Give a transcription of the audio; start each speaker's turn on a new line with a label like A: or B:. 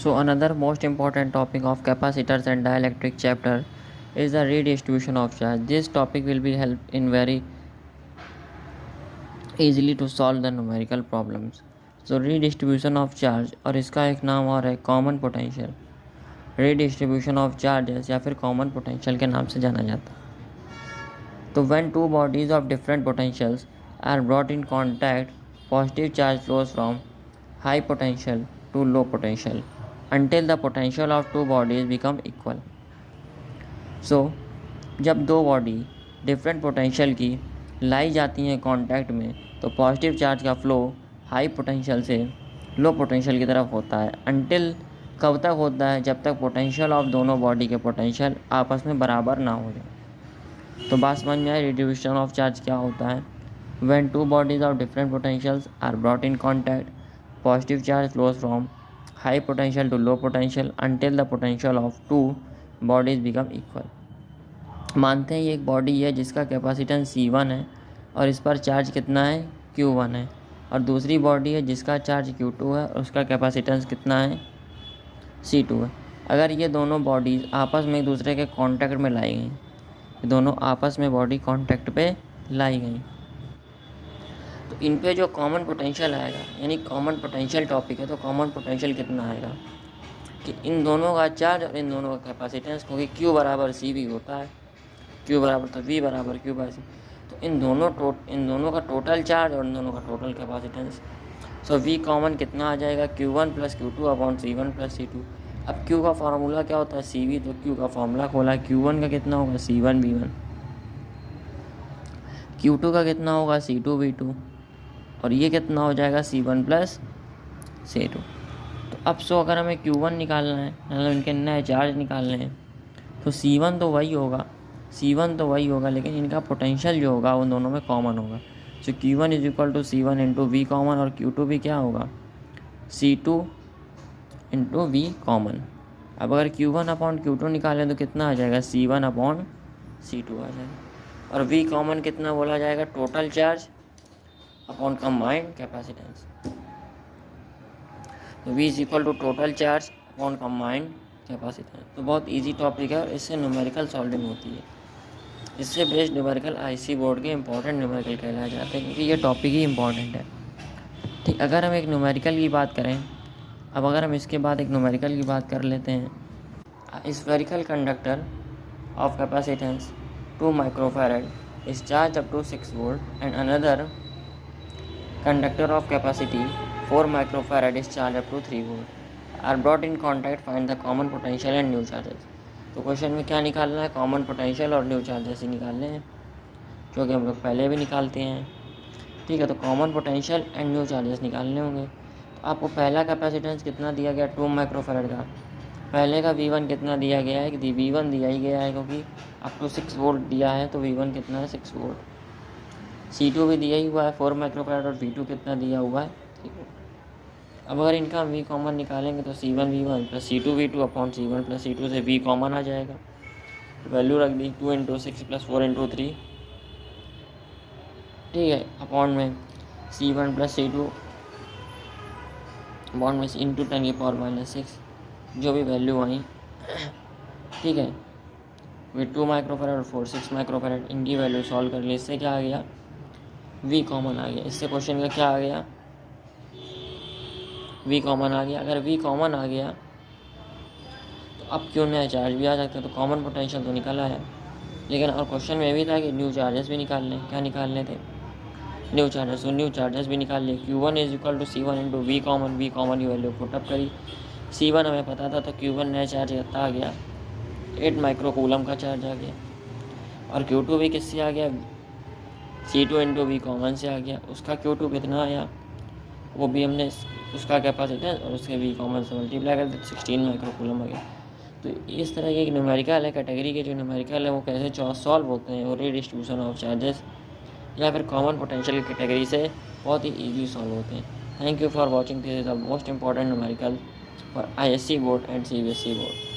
A: So another most important topic of capacitors and dielectric chapter is the redistribution of charge. This topic will be help in very easily to solve the numerical problems. So redistribution of charge और इसका एक नाम और है common potential. redistribution of charges या फिर common potential के नाम से जाना जाता है. तो when two bodies of different potentials are brought in contact, positive charge flows from high potential to low potential until the potential of two bodies become equal. So जब दो बॉडी डिफरेंट पोटेंशियल की लाई जाती हैं contact में तो positive charge का flow high potential से low potential की तरफ होता है. अनटिल कब तक होता है? जब तक पोटेंशियल ऑफ दोनों बॉडी के पोटेंशियल आपस में बराबर ना हो जाए. तो बात समझ में आए रिडिस्ट्रीब्यूशन ऑफ चार्ज क्या होता है. When two bodies of different potentials are brought in contact, positive charge flows from high potential to low potential until the potential of two bodies become equal. मानते हैं ये एक बॉडी है जिसका capacitance C1 है और इस पर चार्ज कितना है Q1 है, और दूसरी बॉडी है जिसका चार्ज Q2 है और उसका कैपेसिटेंस कितना है C2 है. अगर ये दोनों बॉडीज़ आपस में एक दूसरे के कांटेक्ट में लाई गई, दोनों आपस में बॉडी कांटेक्ट पे लाई गई, तो इन पे जो कॉमन पोटेंशियल आएगा, यानी कॉमन पोटेंशियल टॉपिक है, तो कॉमन पोटेंशियल कितना आएगा कि इन दोनों का चार्ज और इन दोनों का कैपेसिटेंस, क्योंकि Q बराबर C भी होता है, Q बराबर तो V बराबर Q बाई C, तो इन दोनों का टोटल चार्ज और इन दोनों का टोटल कैपेसिटेंस. सो V कॉमन कितना आ जाएगा Q1 plus Q2 upon C1 plus C2. अब Q का फार्मूला क्या होता है CV, तो Q का फार्मूला खोला, Q1 का कितना होगा C1 V1, Q2 का कितना होगा C2 V2, और ये कितना हो जाएगा C1 प्लस C2. तो अब अगर हमें Q1 निकालना है, मतलब इनके नए चार्ज निकालने हैं, तो C1 तो वही होगा लेकिन इनका पोटेंशियल जो होगा उन दोनों में कॉमन होगा. So Q1 is equal to C1 into V common, और Q2 भी क्या होगा C2 इंटू V कॉमन. अब अगर Q1 अपॉन Q2 निकालें तो कितना आ जाएगा C1 अपॉन C2 आ जाएगा, और V कॉमन कितना बोला जाएगा total charge upon combined capacitance. तो V is equal to total charge upon combined capacitance. तो बहुत इजी टॉपिक है और इससे न्यूमेरिकल सॉल्विंग होती है. इससे बेस्ड न्यूमेरिकल IC बोर्ड के इंपॉर्टेंट न्यूमेरिकल कहलाए जाते हैं क्योंकि ये टॉपिक ही इंपॉर्टेंट है. ठीक, अगर हम एक न्यूमेरिकल की बात करें, अब अगर हम इसके बाद एक न्यूमेरिकल की बात कर लेते हैं. Spherical conductor of capacitance 2 microfarad is charge up to 6 volt and another conductor of capacity 4 microfarad is charge up to 3 volt are brought in contact. Find the common potential and new charges. तो question में क्या निकालना है, common potential और new charges ही निकालने हैं, जो कि हम लोग पहले भी निकालते हैं. ठीक है, तो common potential and new charges निकालने होंगे. तो आपको पहला कैपेसिटेंस कितना दिया गया 2 माइक्रोफैरड का, पहले का V1 कितना दिया गया है कि V1 दिया ही गया है क्योंकि अप टू 6 वोल्ट दिया है, तो V1 कितना है 6 वोल्ट. C2 भी दिया ही हुआ है 4 माइक्रोफैरड, और V2 कितना दिया हुआ है 3 वोल्ट. अब अगर इनका V कॉमन निकालेंगे तो C1 V1 plus C2 V2 upon C1 plus C2 से V कॉमन आ जाएगा. वैल्यू रख दी 2 इंटू 6 प्लस 4 इंटू 3. ठीक है, अपॉन में C1 प्लस C2 अपॉन में इंटू 10 की पावर माइनस 6, जो भी वैल्यू आई. ठीक है, विद 2 माइक्रोफैरड और 4 6 माइक्रोफैरड, इनकी वैल्यू सॉल्व कर ली. इससे क्या आ गया V कॉमन आ गया. इससे क्वेश्चन का क्या आ गया V कॉमन आ गया. अगर V कॉमन आ गया तो अब क्यों नया चार्ज भी आ सकता है, तो कॉमन पोटेंशियल तो निकल आया. लेकिन और क्वेश्चन में भी था कि न्यू चार्जेस भी निकालने. क्या निकालने थे न्यू चार्जेस, तो न्यू चार्जेस भी निकाल लिए. Q1 is equal to C1 into V common की वैल्यू पुटअप करी. C1 हमें पता था तो Q1 नया चार्ज कितना आ गया 8 माइक्रोकूलम का चार्ज आ गया, और Q2 भी किससे आ गया C2 इंटू V कॉमन से आ गया. उसका Q2 कितना आया, वो भी हमने उसका कैपेसिटेंस और उसके V कॉमन से मल्टीप्लाई कर दिया, 16 माइक्रोकूलम आ गया. तो इस तरह के एक न्यूमेरिकल है, कैटेगरी के जो न्यूमेरिकल है वो कैसे सॉल्व होते हैं, वो रीडिस्ट्रीब्यूशन ऑफ चार्जेस या फिर कॉमन पोटेंशियल कैटेगरी से बहुत ही ईजी सॉल्व होते हैं. Thank you for watching. This is the most important numerical for ISC board and CBSE board.